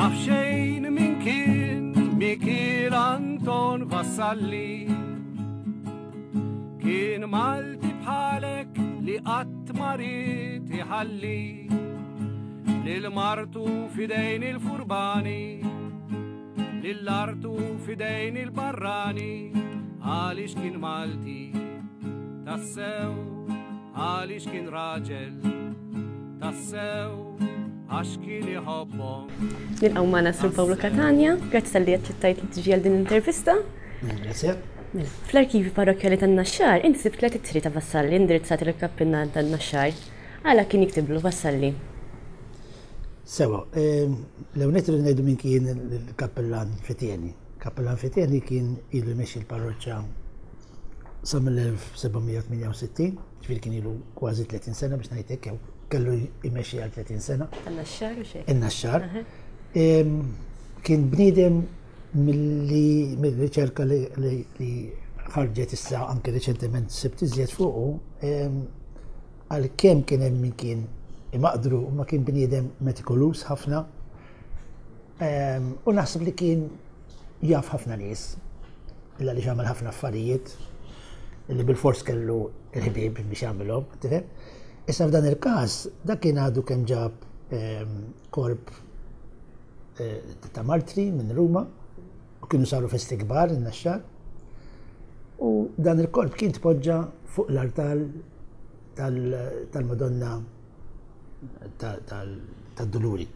Mafxejn min kien Mikil Anton Vassalli kien Malti bħalek li qatt marit iħalli lil-martu fidejn il-furbani lill-artu fidejn il-barrani għaliex kien Malti tassew għaliex kien raġel tassew għax kien iħobbhom. Nilqgħu magħna Sur Pawlo Catania, grazzi tal-li aċċettajt li tiġi għal din l-intervista. Grazie. Fl-arkivi parrokjali tan-Naxxar, inti sibt 3 ittri ta' Vassalli indirizzati lill-kappillan tan-Naxxar. Għala kien jiktiblu Vassalli? Sewa, l-ewnet li ngħidu min kien il-kappellan Fetieni. Kappellan Fetieni kien ilu jmexxi l-parroċċja sa mill-1768, ġifieri kien ilu kważi 30 sena biex ngħid hekk, kellu jmexxi għal 30 sena. Tan-Naxxar u xejn? In-Naxxar. Kien bniedem mill-riċerka li ħarġet issa anke reċentement sibt iżjed fuqu, għalkemm kien hemm min kien imaqdru ma kien bniedem metikolus ħafna u naħseb li kien jaf ħafna nies illa li xamel ħafna affarijiet li bil-fors kellu il-ħbieb biex jagħmilhom, tifhem? Issa f'dan il-każ dak kien għadu kemm ġab korp ta' martri minn Ruma u kienu saru festi kbar in-Naxxar u dan il-korp kien tpoġġa fuq l-artal tal-Madonna tad-Duluri.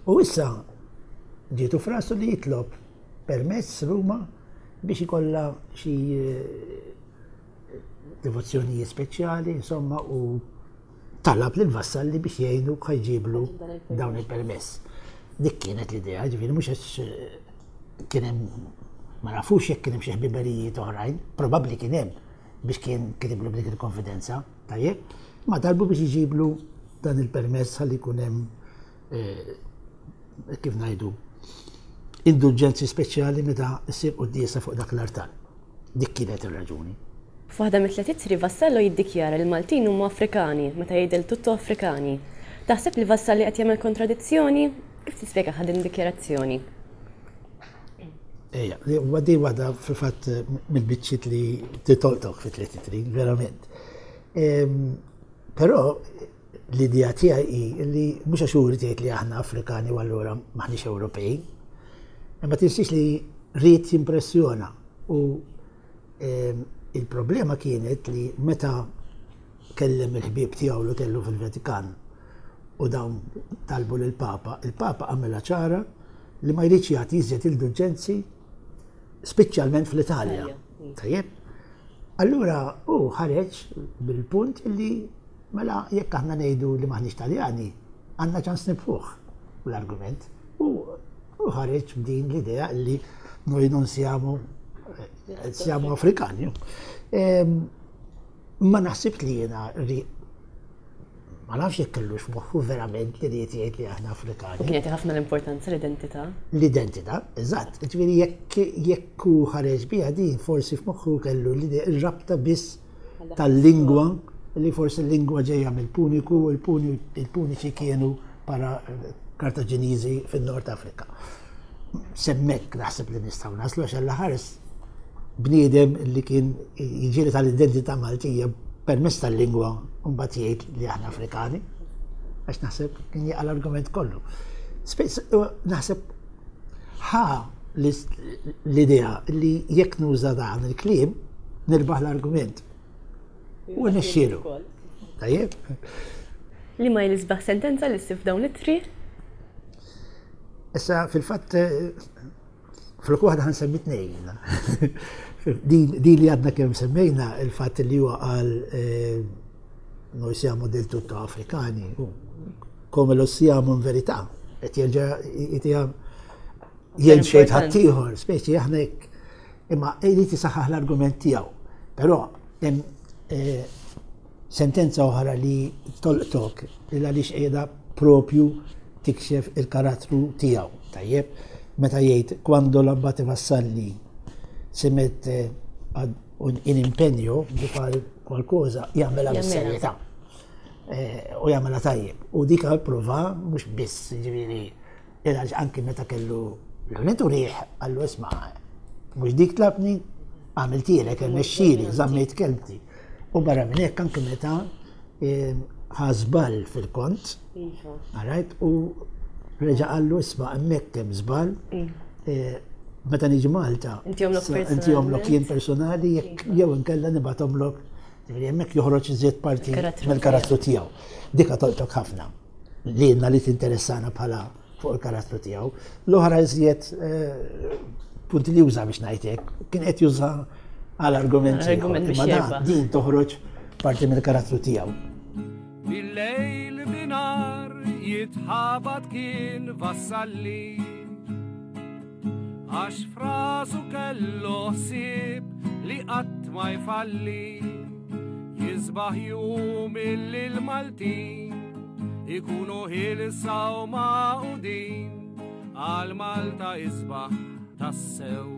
U issa ġietu frasu li jitlob permess Ruma biex ikollha xi devozzjonijiet speċjali, insomma, u talab lil vassalli biex jgħinu ħajġiblu dawn il-permess. Dik kienet l-idea, ġifieri mhux għax kien hemm ma nafux jekk kien hemm xi ħbiberijiet oħrajn, probabbli kien hemm biex kien kitiblu b'dik il-konfidenza, tajjeb, ma talbu biex jġiblu dan il-permess ħalli jkun hemm kif ngħidu indulġenzi speċjali meta ssir qudiesa fuq dak l-artal. Dik kienet ir-raġuni. F'waħda mit-3 ittri Vassallo jiddikjara li l-Maltin huma Afrikani, meta jgħidel tutto Afrikani. Taħseb li Vassalli qed jagħmel kontradizzjoni? Kif tispjega ħadin dikjarazzjoni? Ejja, di waħda fil-fatt mill-biċċiet li titoltok fit-3 ittri, verament. Però l-idea tiegħi hi li mhux għax uri tgħid li aħna Afrikani u allura maħniex Ewropej, imma tinsix li rrid jimpressjona u il-problema kienet li meta kellem il-ħbieb tiegħu li kellu fil-Vatikan u dawn talbu lill-Papa, il-Papa għamilha ċara li ma jridx jagħti iżjed indulġenzi speċjalment fl-Italja. Tajjeb? Allura hu ħareġ bil-punt li mela jekk aħna ngħidu li maħniex Taljani għandna ċans nibħuh l-argument u ħareġ b'din l-idea li noi non siamo Afrikani. Ma naħsib li jiena ma nafx jekk kellux moħħu verament li jgħid li aħna Afrikani. U kien jagħti ħafna l-importanza l-identità. L-identità, eżatt. Ġifieri jekk hu ħareġ biha din forsi f'moħħu kellu r-rabta biss tal-lingwa li forsi l-lingwa ġejja mill-Puniku u l-Puniċi kienu para Kartaġiniżi fin-Nord Afrika. Semmek naħseb li nistgħu naslu għax l-ħares bniedem li kien jiġieli tal-identità Maltija permezz tal-lingwa u mbagħad jgħid li aħna Afrikani, għax naħseb kien jaqal l-argument kollu. Naħseb l-idea li jekk nuża dan il-kliem nirbaħ l-argument. U nixxielu. Tajjeb? Li ma jlisbaħ sentenza li ssib dawn it-tri? Issa fil-fatt flok waħda ħansemmi tnejn. Di li għadna kemm semmejna il-fatt li huwa qal noi siamo del tutto afrikani, come lo siamo in verità, qed jerġa' jgħid xejn ħaddieħor, speċi aħna hekk. Imma jrid isaħħaħ l-argument tiegħu. Però hemm sentenza oħra li tolqtok li għaliex qiegħda propju tikxef il-karattru tiegħu. Tajjeb, meta jgħid quando l-Abbate Vassalli si mette in impenjo di fare qualcosa jagħmilha bis-serjetà u jagħmilha tajjeb. U dik prova mhux biss, ġifieri Għaliex anki meta kellu l-għunetu riħ, għallu isma' mux dik tlabni, għamiltilek, n-nexxili, zammejt kelbti. U barra minn hekk anki meta ħazbal fil-kont, għarajt, u reġa għallu isma' hemmhekk hemm żball, meta niġi Malta. Inti jomlok jien personali, jew inkella nibatomlok, hemmhekk joħroġ iżjed parti mill-karattru tiegħu. Dika toltok ħafna. Li jenna li tinteressana bħala fuq il-karattru tiegħu. L-oħra iżjed punti li juża biex ngħidlek, kien qed juża għal argumenti. Ma dan din toħroġ parti mill-karattru tiegħu. Bil-lejl binar jitħabat kien vassalli għax frasu kellu ħsieb li qatt ma jfalli jizbaħ jum il-Maltin ikunu ħilsa u maqudin għal Malta jizbaħ tassew.